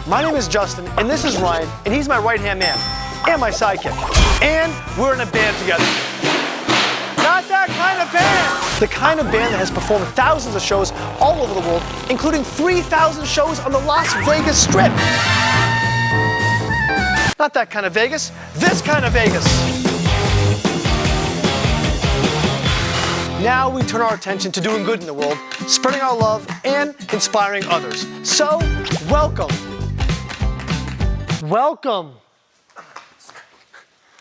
My name is Justin, and this is Ryan, and he's my right-hand man, and my sidekick. And we're in a band together. Not that kind of band! The kind of band that has performed thousands of shows all over the world, including 3,000 shows on the Las Vegas Strip. Not that kind of Vegas, this kind of Vegas. Now we turn our attention to doing good in the world, spreading our love, and inspiring others. So, welcome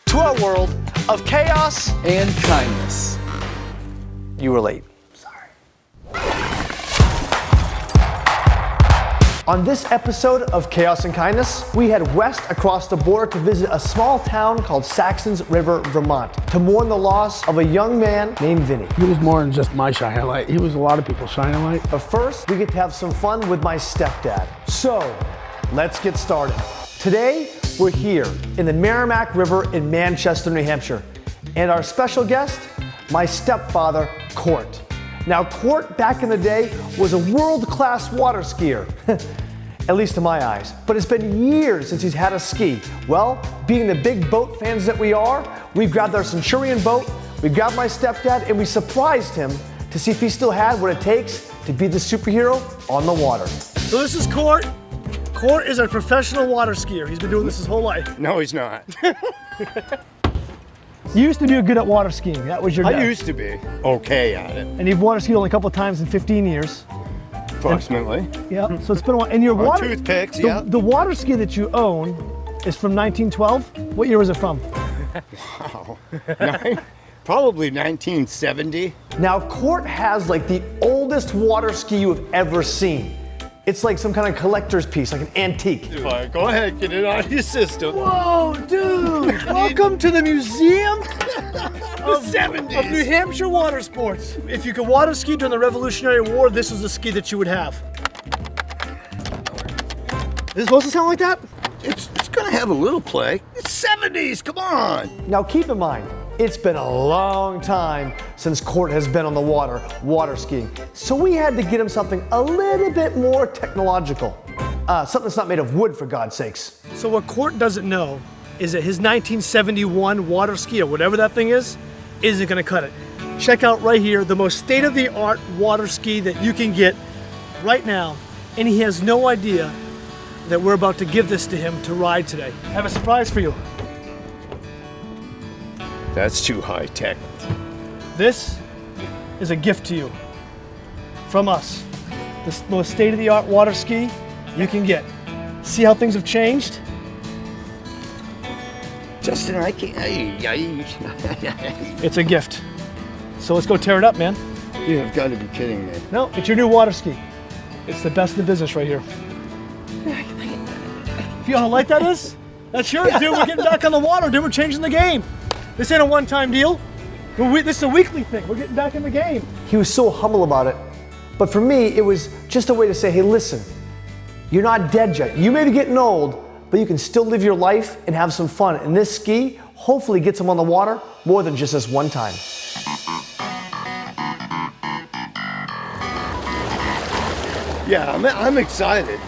to our world of chaos and kindness. You were late. Sorry. On this episode of Chaos and Kindness, we head west across the border to visit a small town called Saxtons River, Vermont, to mourn the loss of a young man named Vinny. He was more than just my shining light. He was a lot of people's shining light. But first, we get to have some fun with my stepdad. So, let's get started. Today, we're here in the Merrimack River in Manchester, New Hampshire. And our special guest, my stepfather, Cort. Now, Cort, back in the day, was a world-class water skier, at least to my eyes. But it's been years since he's had a ski. Well, being the big boat fans that we are, we grabbed our Centurion boat, we grabbed my stepdad, and we surprised him to see if he still had what it takes to be the superhero on the water. So this is Cort. Cort is a professional water skier. He's been doing this his whole life. No, he's not. You used to be good at water skiing. That was your I dad. used to be okay at it. And you've water skied only a couple of times in 15 years. Approximately. Yeah, so it's been a while. And your On water toothpicks, the, yeah. the water ski that you own is from 1912. What year was it from? Wow. Probably 1970. Now, Cort has like the oldest water ski you have ever seen. It's like some kind of collector's piece, like an antique. Go ahead, get it out of your system. Whoa, dude! Welcome to the museum The 70s. of New Hampshire water sports. If you could water ski during the Revolutionary War, this is the ski that you would have. Is it supposed to sound like that? It's gonna have a little play. It's 70s, come on. Now, keep in mind, it's been a long time since Cort has been on the water skiing. So we had to get him something a little bit more technological. Something that's not made of wood, for God's sakes. So what Cort doesn't know is that his 1971 water ski, or whatever that thing is, isn't gonna cut it. Check out right here, the most state-of-the-art water ski that you can get right now. And he has no idea that we're about to give this to him to ride today. I have a surprise for you. That's too high tech. This is a gift to you from us. The most state-of-the-art water ski you can get. See how things have changed? Justin, I can't. It's a gift. So let's go tear it up, man. You have got to be kidding me. No, it's your new water ski. It's the best in the business right here. Feel how light that is? That's yours, dude. We're getting back on the water, dude. We're changing the game. This ain't a one-time deal. This is a weekly thing. We're getting back in the game. He was so humble about it. But for me, it was just a way to say, hey, listen, you're not dead yet. You may be getting old, but you can still live your life and have some fun. And this ski hopefully gets him on the water more than just this one time. Yeah, I'm excited.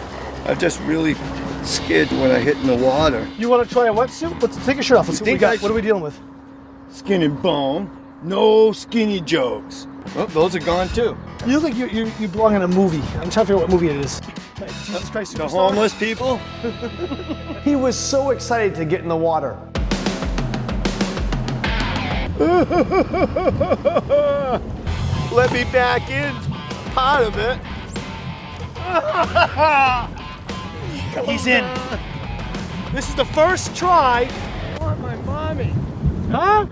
I'm just really scared when I hit in the water. You want to try a wetsuit? Let's take your shirt off. Let's see what we got. What are we dealing with? Skin and bone. No skinny jokes. Oh, those are gone too. You look like you belong in a movie. I'm trying to figure out what movie it is. Jesus Christ, The Superstar. homeless people? He was so excited to get in the water. Let me back in. Part of it. He's in. This is the first try. I want my mommy. Huh?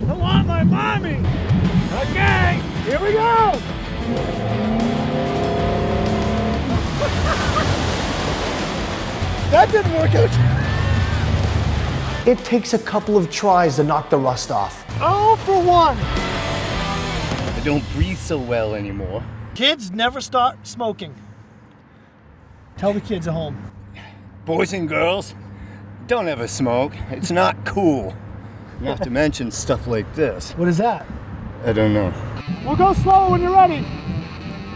I want my mommy. Okay, here we go. That didn't work out. It takes a couple of tries to knock the rust off. Oh, for one. I don't breathe so well anymore. Kids never start smoking. Tell the kids at home. Boys and girls, don't ever smoke. It's not cool. Not to mention stuff like this. What is that? I don't know. We'll go slow when you're ready.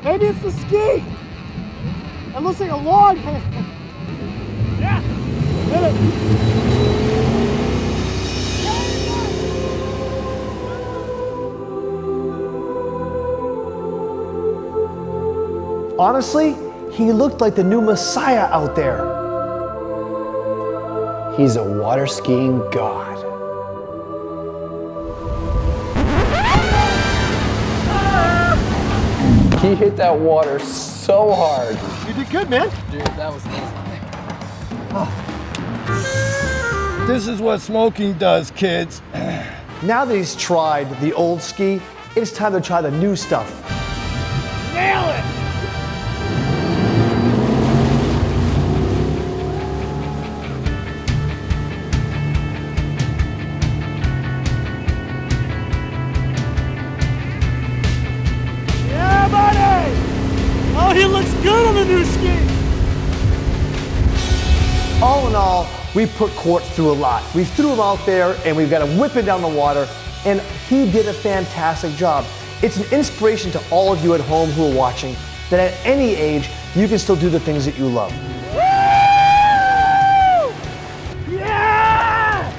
Maybe it's the ski. It looks like a log. Honestly, he looked like the new Messiah out there. He's a water skiing god. He hit that water so hard. You did good, man. Dude, that was amazing. This is what smoking does, kids. Now that he's tried the old ski, it's time to try the new stuff. Nail it. Yeah, buddy. Oh, he looks good on the new ski. All in all, we put Cort through a lot. We threw him out there and we've got him whipping down the water, and he did a fantastic job. It's an inspiration to all of you at home who are watching that at any age, you can still do the things that you love. Woo! Yeah!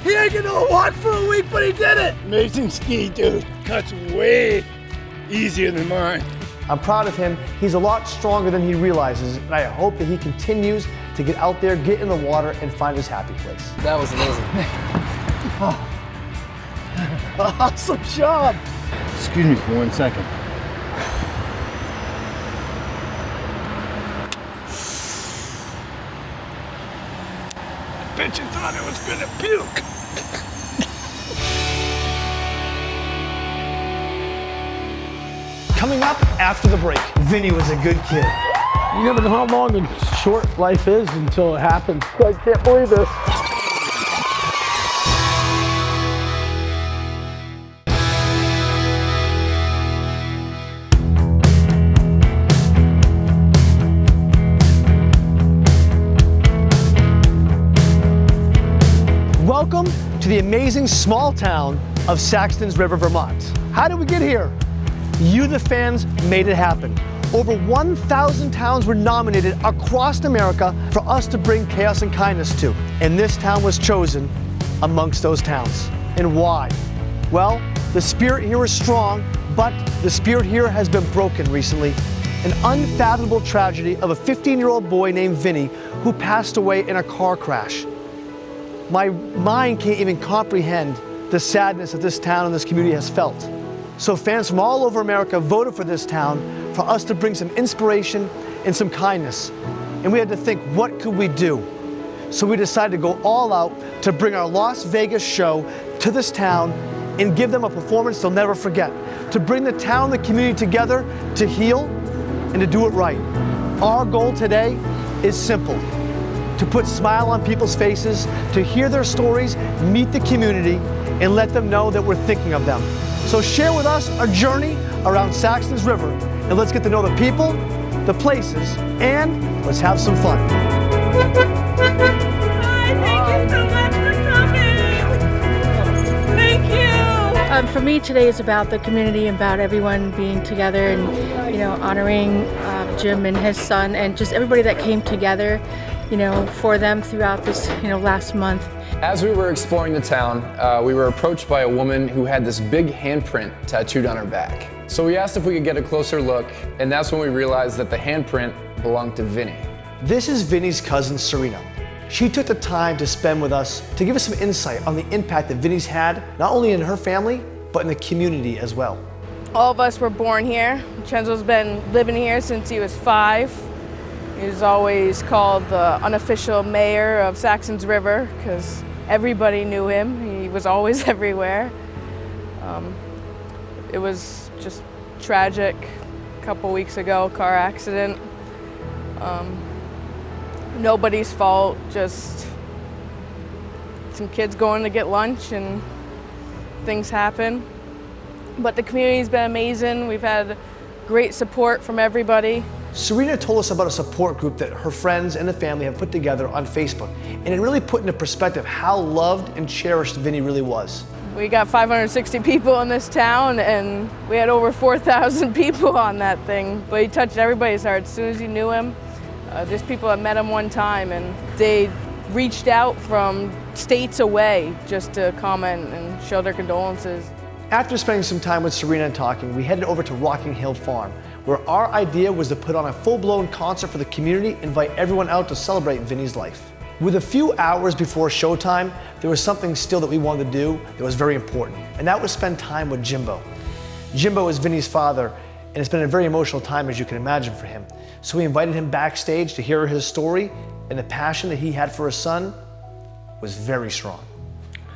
He ain't gonna walk for a week, but he did it. Amazing ski, dude. Cuts way easier than mine. I'm proud of him. He's a lot stronger than he realizes, and I hope that he continues to get out there, get in the water, and find his happy place. That was amazing. Awesome job. Excuse me for 1 second. I bet you thought I was gonna puke. Coming up after the break, Vinny was a good kid. You never know how long and short life is until it happens. I can't believe this. Welcome to the amazing small town of Saxtons River, Vermont. How did we get here? You, the fans, made it happen. Over 1,000 towns were nominated across America for us to bring chaos and kindness to. And this town was chosen amongst those towns. And why? Well, the spirit here is strong, but the spirit here has been broken recently. An unfathomable tragedy of a 15-year-old boy named Vinny who passed away in a car crash. My mind can't even comprehend the sadness that this town and this community has felt. So fans from all over America voted for this town for us to bring some inspiration and some kindness. And we had to think, what could we do? So we decided to go all out to bring our Las Vegas show to this town and give them a performance they'll never forget. To bring the town, the community together, to heal and to do it right. Our goal today is simple: to put a smile on people's faces, to hear their stories, meet the community, and let them know that we're thinking of them. So share with us a journey around Saxtons River, and let's get to know the people, the places, and let's have some fun. Hi, thank you so much for coming. Thank you. For me, today is about the community, about everyone being together and, honoring Jim and his son, and just everybody that came together, for them throughout this, last month. As we were exploring the town, we were approached by a woman who had this big handprint tattooed on her back. So we asked if we could get a closer look, and that's when we realized that the handprint belonged to Vinny. This is Vinny's cousin, Serena. She took the time to spend with us to give us some insight on the impact that Vinny's had, not only in her family, but in the community as well. All of us were born here. Vincenzo's been living here since he was 5. He was always called the unofficial mayor of Saxtons River because everybody knew him. He was always everywhere. It was just tragic. A couple weeks ago, car accident. Nobody's fault, just some kids going to get lunch and things happen. But the community's been amazing. We've had great support from everybody. Serena told us about a support group that her friends and the family have put together on Facebook, and it really put into perspective how loved and cherished Vinny really was. We got 560 people in this town, and we had over 4,000 people on that thing. But he touched everybody's heart as soon as you knew him. There's people that met him one time, and they reached out from states away just to comment and show their condolences. After spending some time with Serena and talking, we headed over to Rocking Hill Farm, where our idea was to put on a full-blown concert for the community, invite everyone out to celebrate Vinny's life. With a few hours before showtime, there was something still that we wanted to do that was very important, and that was spend time with Jimbo. Jimbo is Vinny's father, and it's been a very emotional time, as you can imagine, for him. So we invited him backstage to hear his story, and the passion that he had for his son was very strong.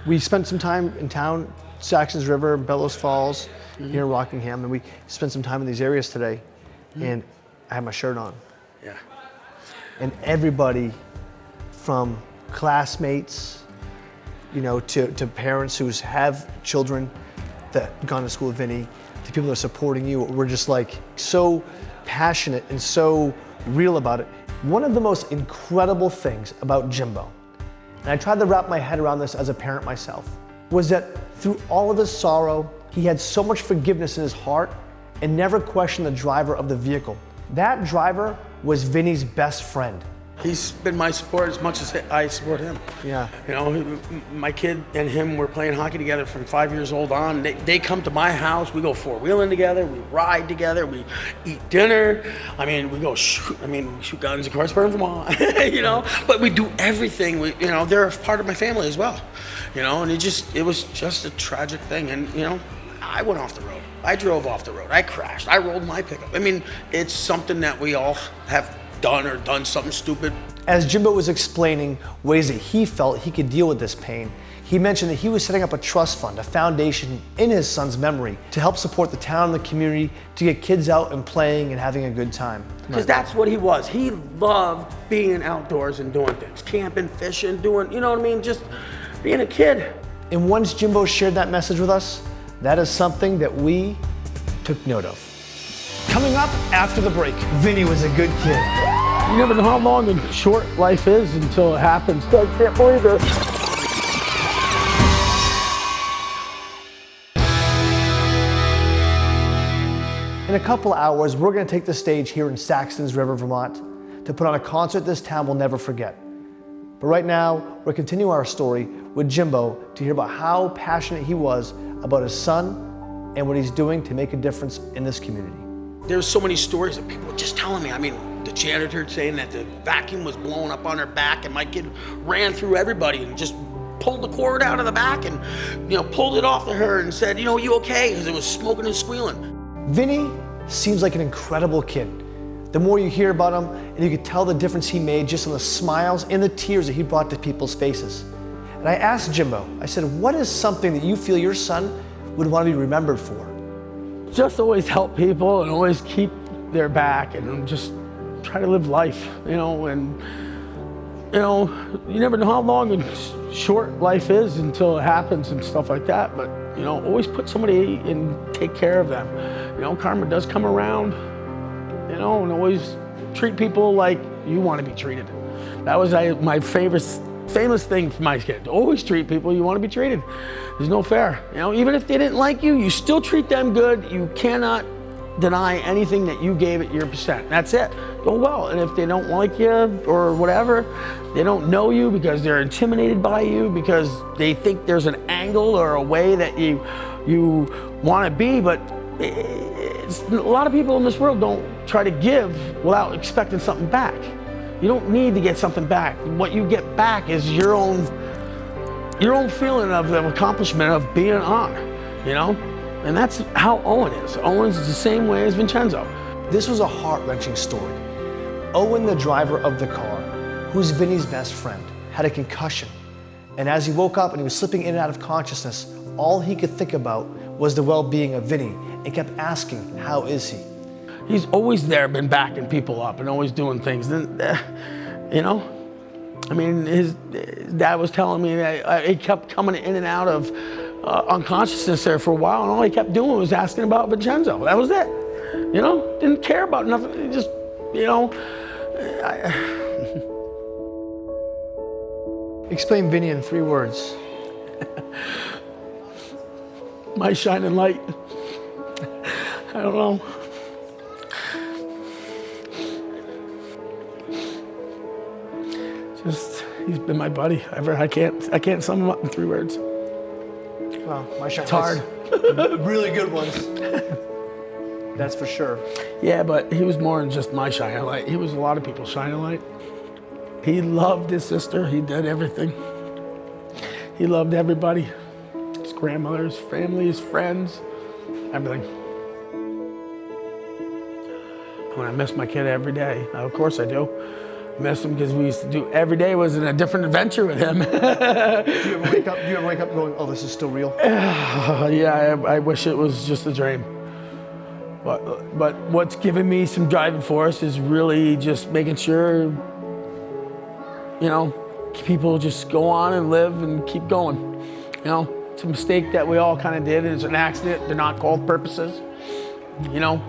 We spent some time in town, Saxtons River, Bellows Falls, here in Rockingham, and we spent some time in these areas today, and I had my shirt on. Yeah. And everybody from classmates, you know, to parents who have children that gone to school with Vinny, to people that are supporting you, we're just like so passionate and so real about it. One of the most incredible things about Jimbo, and I tried to wrap my head around this as a parent myself, was that through all of his sorrow, he had so much forgiveness in his heart and never questioned the driver of the vehicle. That driver was Vinny's best friend. He's been my support as much as I support him. Yeah. You know, my kid and him were playing hockey together from 5 years old on. They come to my house, we go four-wheeling together, we ride together, we eat dinner. I mean, we go shoot, we shoot guns, of course, burn them all, you know, but we do everything. You know, they're a part of my family as well, you know, and it was just a tragic thing. And, you know, I went off the road. I drove off the road. I crashed. I rolled my pickup. I mean, it's something that we all have done something stupid. As Jimbo was explaining ways that he felt he could deal with this pain, he mentioned that he was setting up a trust fund, a foundation in his son's memory to help support the town and the community to get kids out and playing and having a good time. Because that's what he was. He loved being outdoors and doing things, camping, fishing, doing, you know what I mean, just being a kid. And once Jimbo shared that message with us, that is something that we took note of. Coming up after the break, Vinny was a good kid. You never know how long and short life is until it happens. I can't believe it. In a couple hours, we're going to take the stage here in Saxtons River, Vermont, to put on a concert this town will never forget. But right now, we're continuing our story with Jimbo to hear about how passionate he was about his son and what he's doing to make a difference in this community. There's so many stories that people were just telling me. I mean, the janitor saying that the vacuum was blowing up on her back, and my kid ran through everybody and just pulled the cord out of the back and, you know, pulled it off of her and said, you know, you okay? Because it was smoking and squealing. Vinny seems like an incredible kid. The more you hear about him, and you could tell the difference he made just on the smiles and the tears that he brought to people's faces. And I asked Jimbo, I said, what is something that you feel your son would want to be remembered for? Just always help people and always keep their back and just try to live life, you know, and, you know, you never know how long and short life is until it happens and stuff like that, but, you know, always put somebody and take care of them. You know, karma does come around, you know, and always treat people like you want to be treated. That was my famous thing for my kid. Always treat people you want to be treated. There's no fair. You know, even if they didn't like you, you still treat them good. You cannot deny anything that you gave it your percent. That's it. Go well. And if they don't like you or whatever, they don't know you because they're intimidated by you, because they think there's an angle or a way that you want to be, but a lot of people in this world don't try to give without expecting something back. You don't need to get something back. What you get back is your own feeling of the accomplishment of being on, you know? And that's how Owen is. Owen's the same way as Vincenzo. This was a heart-wrenching story. Owen, the driver of the car, who's Vinny's best friend, had a concussion. And as he woke up and he was slipping in and out of consciousness, all he could think about was the well-being of Vinny and kept asking, how is he? He's always there, been backing people up and always doing things. You know, I mean, his dad was telling me that he kept coming in and out of unconsciousness there for a while, and all he kept doing was asking about Vincenzo. That was it. You know, didn't care about nothing. He just, you know. Explain Vinny in 3 words. My shining light. I don't know. Just, he's been my buddy. I can't sum him up in 3 words. Well, my shot. It's hard. Really good ones. That's for sure. Yeah, but he was more than just my shining light. He was a lot of people's shining light. He loved his sister. He did everything. He loved everybody. His grandmother, his family, his friends, everything. When I miss my kid every day, of course I do. Miss him because we used to do, every day was a different adventure with him. Do you ever wake up going, oh, this is still real? Yeah, I wish it was just a dream. But what's given me some driving force is really just making sure, you know, people just go on and live and keep going. You know, it's a mistake that we all kind of did. It's an accident. They're not called purposes. You know,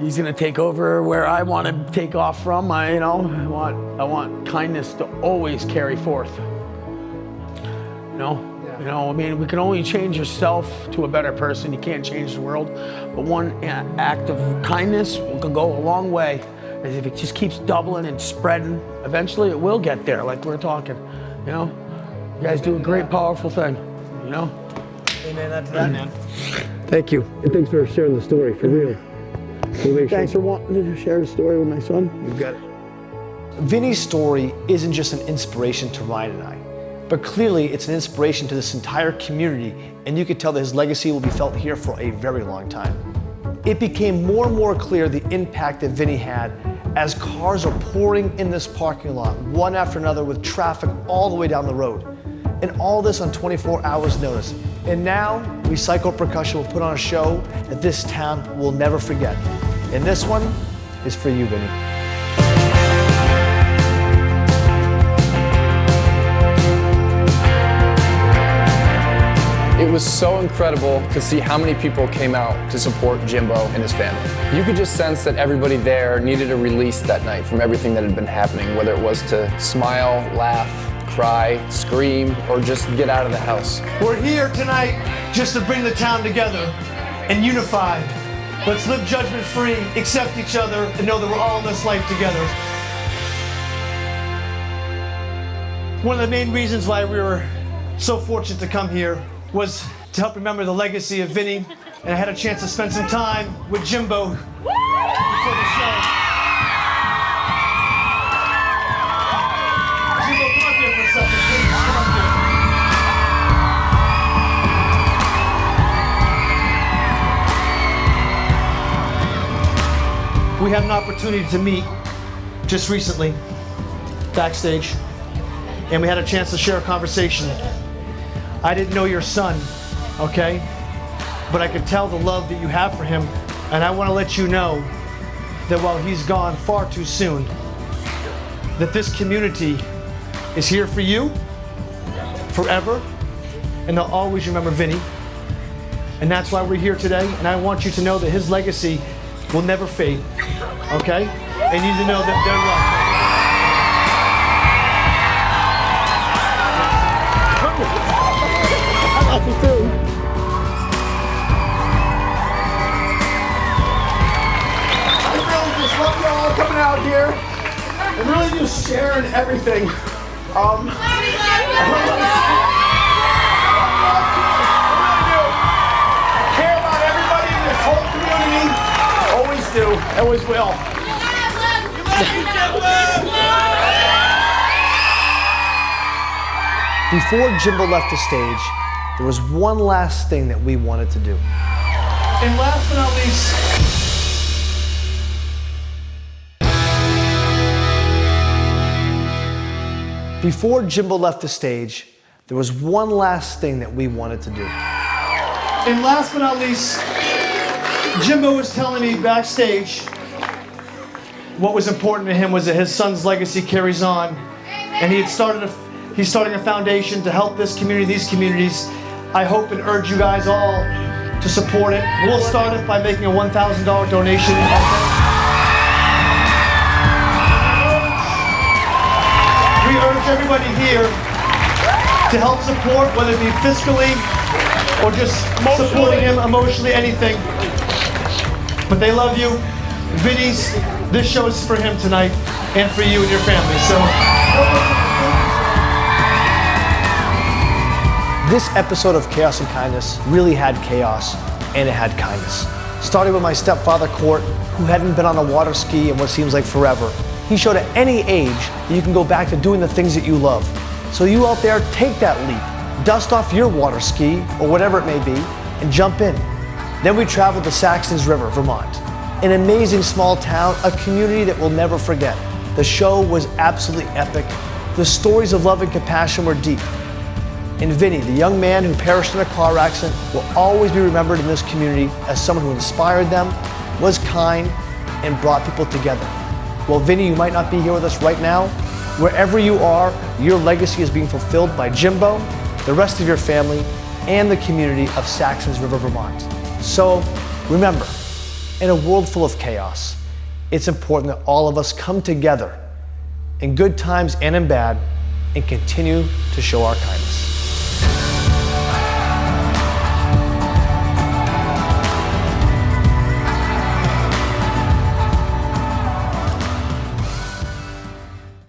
he's gonna take over where I want to take off from. I want kindness to always carry forth. You know, I mean, we can only change yourself to a better person. You can't change the world, but one act of kindness can go a long way. As if it just keeps doubling and spreading, eventually it will get there, like we're talking. You know, you guys do a great, powerful thing. You know. Amen to that, man. Thank you. And thanks for sharing the story, for real. Thanks for wanting to share the story with my son. You've got it. Vinny's story isn't just an inspiration to Ryan and I, but clearly it's an inspiration to this entire community, and you could tell that his legacy will be felt here for a very long time. It became more and more clear the impact that Vinny had as cars are pouring in this parking lot, one after another, with traffic all the way down the road. And all this on 24 hours notice. And now, Recycled Percussion will put on a show that this town will never forget. And this one is for you, Vinny. It was so incredible to see how many people came out to support Jimbo and his family. You could just sense that everybody there needed a release that night from everything that had been happening, whether it was to smile, laugh, cry, scream, or just get out of the house. We're here tonight just to bring the town together and unify. Let's live judgment-free, accept each other, and know that we're all in this life together. One of the main reasons why we were so fortunate to come here was to help remember the legacy of Vinny, and I had a chance to spend some time with Jimbo before the show. Jimbo, come up here for a second, please. Come up here. We had an opportunity to meet just recently, backstage, and we had a chance to share a conversation. I didn't know your son, okay? But I could tell the love that you have for him, and I want to let you know that while he's gone far too soon, that this community is here for you forever, and they'll always remember Vinny. And that's why we're here today, and I want you to know that his legacy will never fade, okay? And you need to know that they're loved. I love you too. I really just love y'all coming out here and really just sharing everything. I care about everybody in this whole community. Always do, always will. Before Jimbo left the stage, there was one last thing that we wanted to do. And last but not least, before Jimbo left the stage, there was one last thing that we wanted to do. And last but not least, Jimbo was telling me backstage what was important to him was that his son's legacy carries on, and he's starting a foundation to help this community, these communities. I hope and urge you guys all to support it. We'll start it by making a $1,000 donation. We urge everybody here to help support, whether it be fiscally or just supporting him emotionally, anything. But they love you. Vinny's, this show is for him tonight and for you and your family. So. This episode of Chaos and Kindness really had chaos, and it had kindness. Starting with my stepfather, Cort, who hadn't been on a water ski in what seems like forever. He showed at any age that you can go back to doing the things that you love. So you out there, take that leap. Dust off your water ski, or whatever it may be, and jump in. Then we traveled to Saxtons River, Vermont. An amazing small town, a community that we'll never forget. The show was absolutely epic. The stories of love and compassion were deep. And Vinny, the young man who perished in a car accident, will always be remembered in this community as someone who inspired them, was kind, and brought people together. Well, Vinny, you might not be here with us right now. Wherever you are, your legacy is being fulfilled by Jimbo, the rest of your family, and the community of Saxtons River, Vermont. So remember, in a world full of chaos, it's important that all of us come together in good times and in bad and continue to show our kindness.